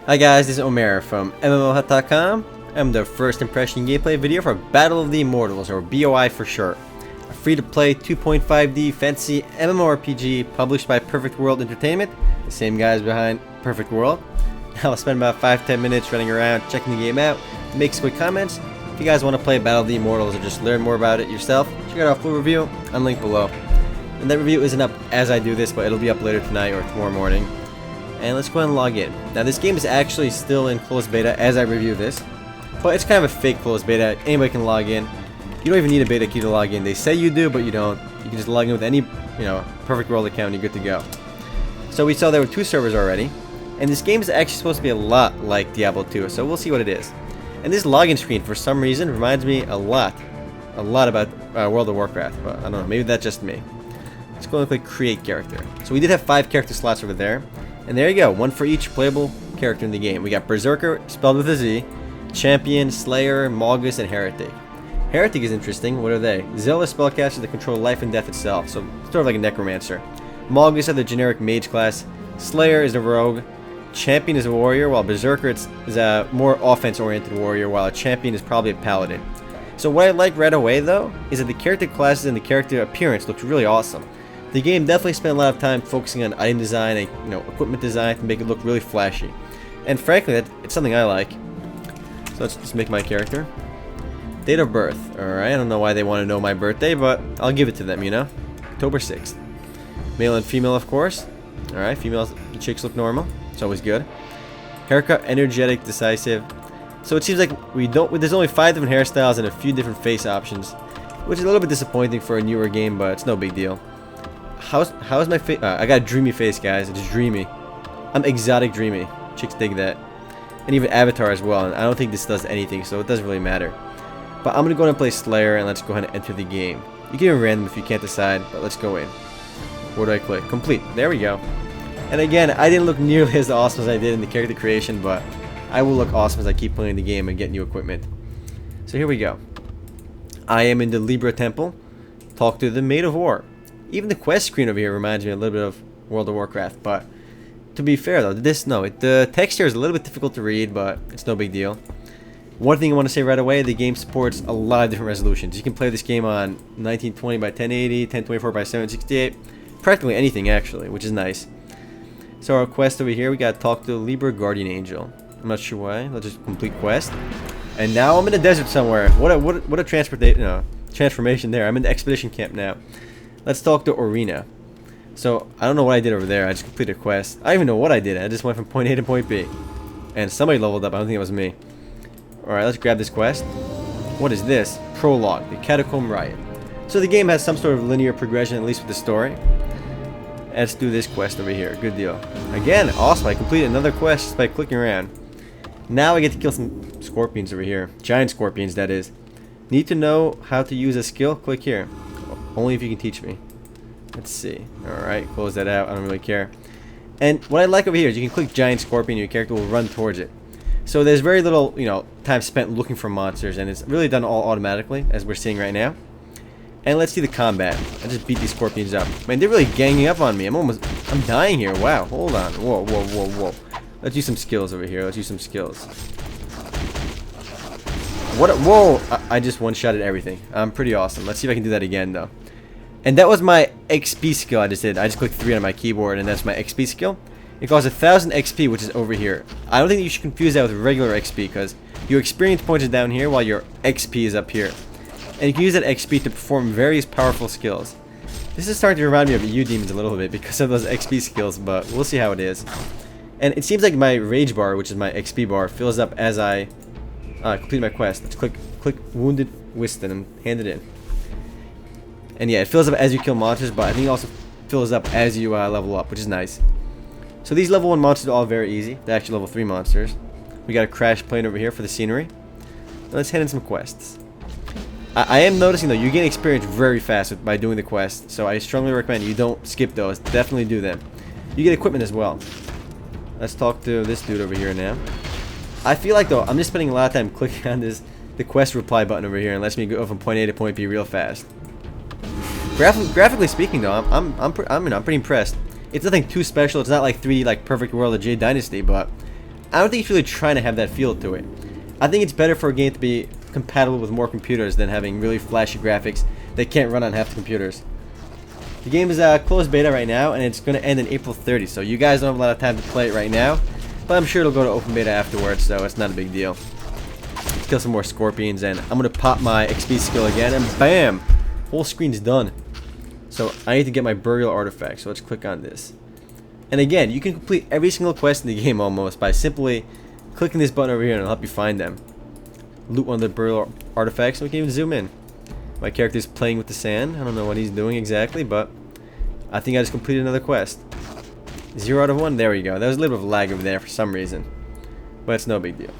Hi guys, this is Omer from MMOHut.com. I'm the first impression gameplay video for Battle of the Immortals, or BOI for short. A free-to-play 2.5D fantasy MMORPG published by Perfect World Entertainment, the same guys behind Perfect World. I'll spend about 5-10 minutes running around, checking the game out, make some quick comments. If you guys want to play Battle of the Immortals or just learn more about it yourself, check out our full review, unlinked below. And that review isn't up as I do this, but it'll be up later tonight or tomorrow morning. And let's go ahead and log in. Now this game is actually still in closed beta as I review this, but it's kind of a fake closed beta. Anybody can log in. You don't even need a beta key to log in. They say you do, but you don't. You can just log in with any, Perfect World account and you're good to go. So we saw there were 2 servers already, and this game is actually supposed to be a lot like Diablo 2, so we'll see what it is. And this login screen, for some reason, reminds me a lot about World of Warcraft, but I don't know, maybe that's just me. Let's go and click Create Character. So we did have 5 character slots over there. And there you go, 1 for each playable character in the game. We got Berserker, spelled with a Z, Champion, Slayer, Magus, and Heretic. Heretic is interesting. What are they? Zealous spellcasters that control life and death itself, so sort of like a necromancer. Magus are the generic mage class. Slayer is a rogue. Champion is a warrior, while Berserker is a more offense-oriented warrior, while a Champion is probably a paladin. So what I like right away, though, is that the character classes and the character appearance looks really awesome. The game definitely spent a lot of time focusing on item design and equipment design to make it look really flashy. And frankly, it's something I like. So let's just make my character. Date of birth. Alright, I don't know why they want to know my birthday, but I'll give it to them, October 6th. Male and female, of course. Alright, female chicks look normal. It's always good. Haircut, energetic, decisive. So it seems like there's only 5 different hairstyles and a few different face options, which is a little bit disappointing for a newer game, but it's no big deal. How's my face? I got a dreamy face, guys. It's dreamy. I'm exotic dreamy. Chicks dig that. And even avatar as well. And I don't think this does anything, so it doesn't really matter. But I'm going to go ahead and play Slayer, and let's go ahead and enter the game. You can even random if you can't decide, but let's go in. Where do I click? Complete. There we go. And again, I didn't look nearly as awesome as I did in the character creation, but I will look awesome as I keep playing the game and get new equipment. So here we go. I am in the Libra Temple. Talk to the Maid of War. Even the quest screen over here reminds me a little bit of World of Warcraft, but to be fair though, the text here is a little bit difficult to read, but it's no big deal. One thing I want to say right away, the game supports a lot of different resolutions. You can play this game on 1920 by 1080, 1024 by 768, practically anything actually, which is nice. So our quest over here, we got to talk to the Libra Guardian Angel. I'm not sure why. Let's just complete quest. And now I'm in the desert somewhere. What a transformation there. I'm in the expedition camp now. Let's talk to Orina. So, I don't know what I did over there. I just completed a quest. I don't even know what I did. I just went from point A to point B. And somebody leveled up. I don't think it was me. Alright, let's grab this quest. What is this? Prologue, the Catacomb Riot. So the game has some sort of linear progression, at least with the story. Let's do this quest over here. Good deal. Again, awesome. I completed another quest just by clicking around. Now I get to kill some scorpions over here. Giant scorpions, that is. Need to know how to use a skill? Click here. Only if you can teach me. Let's see. Alright, close that out. I don't really care. And what I like over here is you can click Giant Scorpion and your character will run towards it. So there's very little, time spent looking for monsters, and it's really done all automatically, as we're seeing right now. And let's see the combat. I just beat these scorpions up. Man, they're really ganging up on me. I'm dying here. Wow, hold on. Whoa, whoa, whoa, whoa. Let's use some skills over here. Let's use some skills. Whoa! I just one-shotted everything. I'm pretty awesome. Let's see if I can do that again, though. And that was my XP skill I just did. I just clicked 3 on my keyboard, and that's my XP skill. It costs 1,000 XP, which is over here. I don't think you should confuse that with regular XP, because your experience points is down here, while your XP is up here. And you can use that XP to perform various powerful skills. This is starting to remind me of U-Demons a little bit because of those XP skills, but we'll see how it is. And it seems like my Rage bar, which is my XP bar, fills up as I complete my quest. Let's click Wounded Wisdom and hand it in. And yeah, it fills up as you kill monsters, but I think it also fills up as you level up, which is nice. So these level 1 monsters are all very easy. They're actually level 3 monsters. We got a crash plane over here for the scenery. Now let's hand in some quests. I am noticing though, you gain experience very fast by doing the quest, so I strongly recommend you don't skip those. Definitely do them. You get equipment as well. Let's talk to this dude over here now. I feel like though, I'm just spending a lot of time clicking on the quest reply button over here and lets me go from point A to point B real fast. Graphically speaking though, I'm pretty impressed. It's nothing too special. It's not like 3D like Perfect World or Jade Dynasty, but I don't think it's really trying to have that feel to it. I think it's better for a game to be compatible with more computers than having really flashy graphics that can't run on half the computers. The game is closed beta right now, and it's going to end in April 30th, so you guys don't have a lot of time to play it right now, but I'm sure it'll go to open beta afterwards, so it's not a big deal. Let's kill some more scorpions, and I'm going to pop my XP skill again, and bam! Whole screen's done. So I need to get my burial artifact, so let's click on this. And again, you can complete every single quest in the game almost by simply clicking this button over here, and it'll help you find them. Loot one of the burial artifacts, and we can even zoom in. My character's playing with the sand. I don't know what he's doing exactly, but I think I just completed another quest. 0 out of 1. There we go. There was a little bit of lag over there for some reason, but it's no big deal.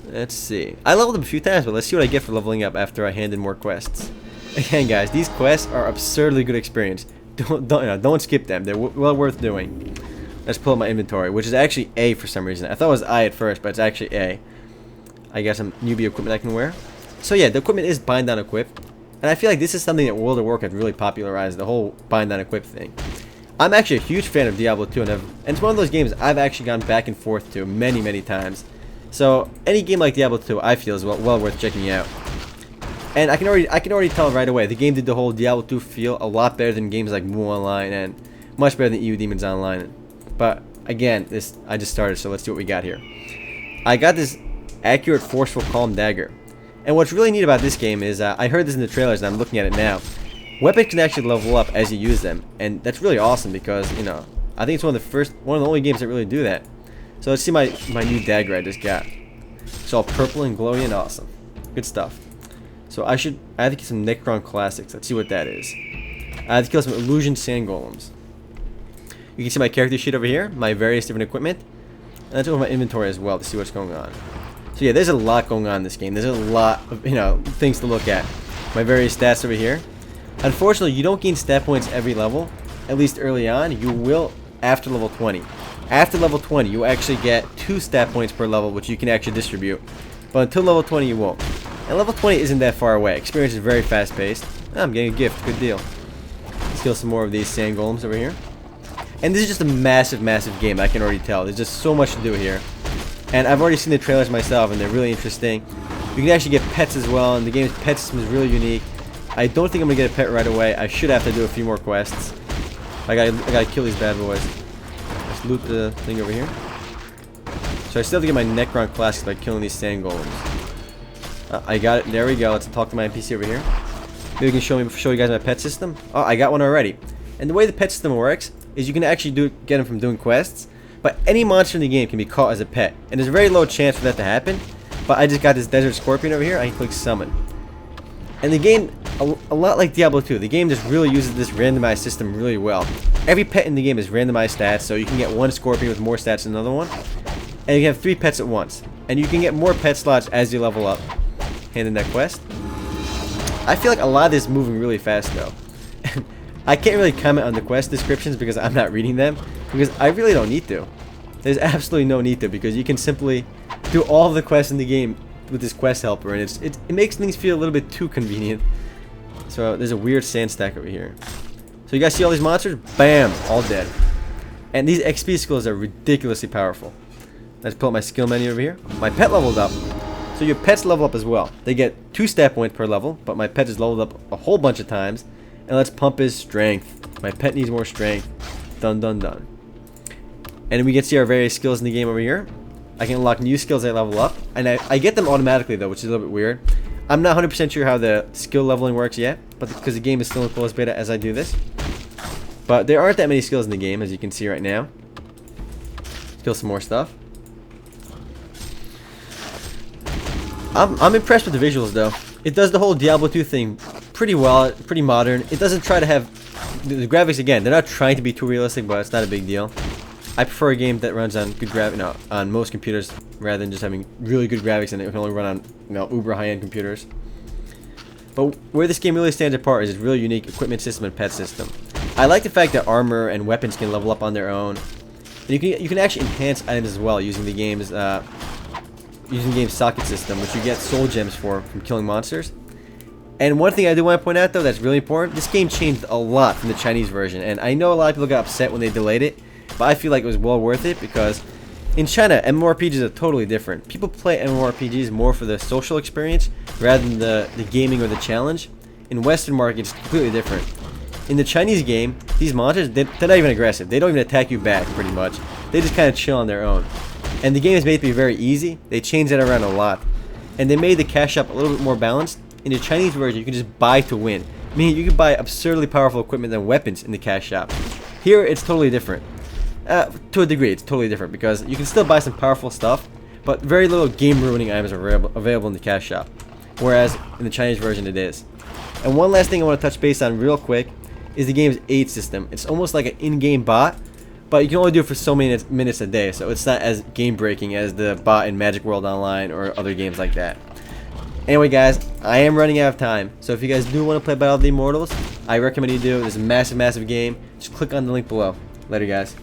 Let's see. I leveled up a few times, but let's see what I get for leveling up after I hand in more quests. Again, guys, these quests are absurdly good experience. Don't skip them. They're well worth doing. Let's pull up my inventory, which is actually A for some reason. I thought it was I at first, but it's actually A. I got some newbie equipment I can wear. So yeah, the equipment is bind on equip, and I feel like this is something that World of Warcraft really popularized, the whole bind on equip thing. I'm actually a huge fan of Diablo 2, and it's one of those games I've actually gone back and forth to many times. So any game like Diablo 2, I feel is well worth checking out. And I can already tell right away the game did the whole Diablo 2 feel a lot better than games like MMO Online, and much better than EU Demons Online. But again, I just started, so let's see what we got here. I got this accurate, forceful, calm dagger. And what's really neat about this game is, I heard this in the trailers and I'm looking at it now. Weapons can actually level up as you use them, and that's really awesome because, you know, I think it's one of the only games that really do that. So let's see my new dagger I just got. It's all purple and glowy and awesome. Good stuff. So I have to get some Necron Classics. Let's see what that is. I have to kill some Illusion Sand Golems. You can see my character sheet over here, my various different equipment. And let's open my inventory as well to see what's going on. So yeah, there's a lot going on in this game. There's a lot of, things to look at. My various stats over here. Unfortunately, you don't gain stat points every level, at least early on. You will after level 20. After level 20, you actually get 2 stat points per level, which you can actually distribute. But until level 20, you won't. And level 20 isn't that far away. Experience is very fast-paced. I'm getting a gift. Good deal. Let's kill some more of these sand golems over here. And this is just a massive game, I can already tell. There's just so much to do here. And I've already seen the trailers myself, and they're really interesting. You can actually get pets as well, and the game's pet system is really unique. I don't think I'm going to get a pet right away. I should have to do a few more quests. I gotta kill these bad boys. Let's loot the thing over here. So I still have to get my Necron Classics by killing these sand golems. I got it. There we go. Let's talk to my NPC over here. Maybe we can show you guys my pet system. Oh, I got one already. And the way the pet system works is you can actually get them from doing quests. But any monster in the game can be caught as a pet, and there's a very low chance for that to happen. But I just got this desert scorpion over here. I can click summon. And the game, a lot like Diablo 2, the game just really uses this randomized system really well. Every pet in the game is randomized stats, so you can get one scorpion with more stats than another one. And you can have 3 pets at once. And you can get more pet slots as you level up. Hand in that quest. I feel like a lot of this is moving really fast though. I can't really comment on the quest descriptions because I'm not reading them, because I really don't need to. There's absolutely no need to, because you can simply do all of the quests in the game with this quest helper, and it makes things feel a little bit too convenient. So there's a weird sand stack over here. So you guys see all these monsters? Bam! All dead. And these XP skills are ridiculously powerful. Let's pull up my skill menu over here. My pet leveled up. So your pets level up as well. They get 2 stat points per level, but my pet is leveled up a whole bunch of times. And let's pump his strength. My pet needs more strength. Dun dun dun. And we can see our various skills in the game over here. I can unlock new skills as I level up. And I get them automatically though, which is a little bit weird. I'm not 100% sure how the skill leveling works yet, but because the game is still in closed beta as I do this. But there aren't that many skills in the game, as you can see right now. Kill some more stuff. I'm impressed with the visuals though. It does the whole Diablo 2 thing pretty well, pretty modern. It doesn't try to have the graphics again. They're not trying to be too realistic, but it's not a big deal. I prefer a game that runs on good on most computers rather than just having really good graphics and it can only run on uber high-end computers. But where this game really stands apart is its really unique equipment system and pet system. I like the fact that armor and weapons can level up on their own. And you can actually enhance items as well using the game's socket system, which you get soul gems from killing monsters. And one thing I do want to point out though that's really important, this game changed a lot from the Chinese version, and I know a lot of people got upset when they delayed it, but I feel like it was well worth it because In China, MMORPGs are totally different. People play MMORPGs more for the social experience rather than the gaming or the challenge. In Western markets, it's completely different. In the Chinese game, these monsters, they're not even aggressive. They don't even attack you back, pretty much. They just kind of chill on their own. And the game is made to be very easy. They changed that around a lot. And they made the cash shop a little bit more balanced. In the Chinese version, you can just buy to win. Meaning you can buy absurdly powerful equipment and weapons in the cash shop. Here, it's totally different. To a degree, it's totally different because you can still buy some powerful stuff, but very little game-ruining items are available in the cash shop. Whereas in the Chinese version, it is. And one last thing I want to touch base on real quick is the game's aid system. It's almost like an in-game bot, but you can only do it for so many minutes a day, so it's not as game-breaking as the bot in Magic World Online or other games like that. Anyway guys, I am running out of time, so if you guys do want to play Battle of the Immortals, I recommend you do. It's a massive, massive game. Just click on the link below. Later guys.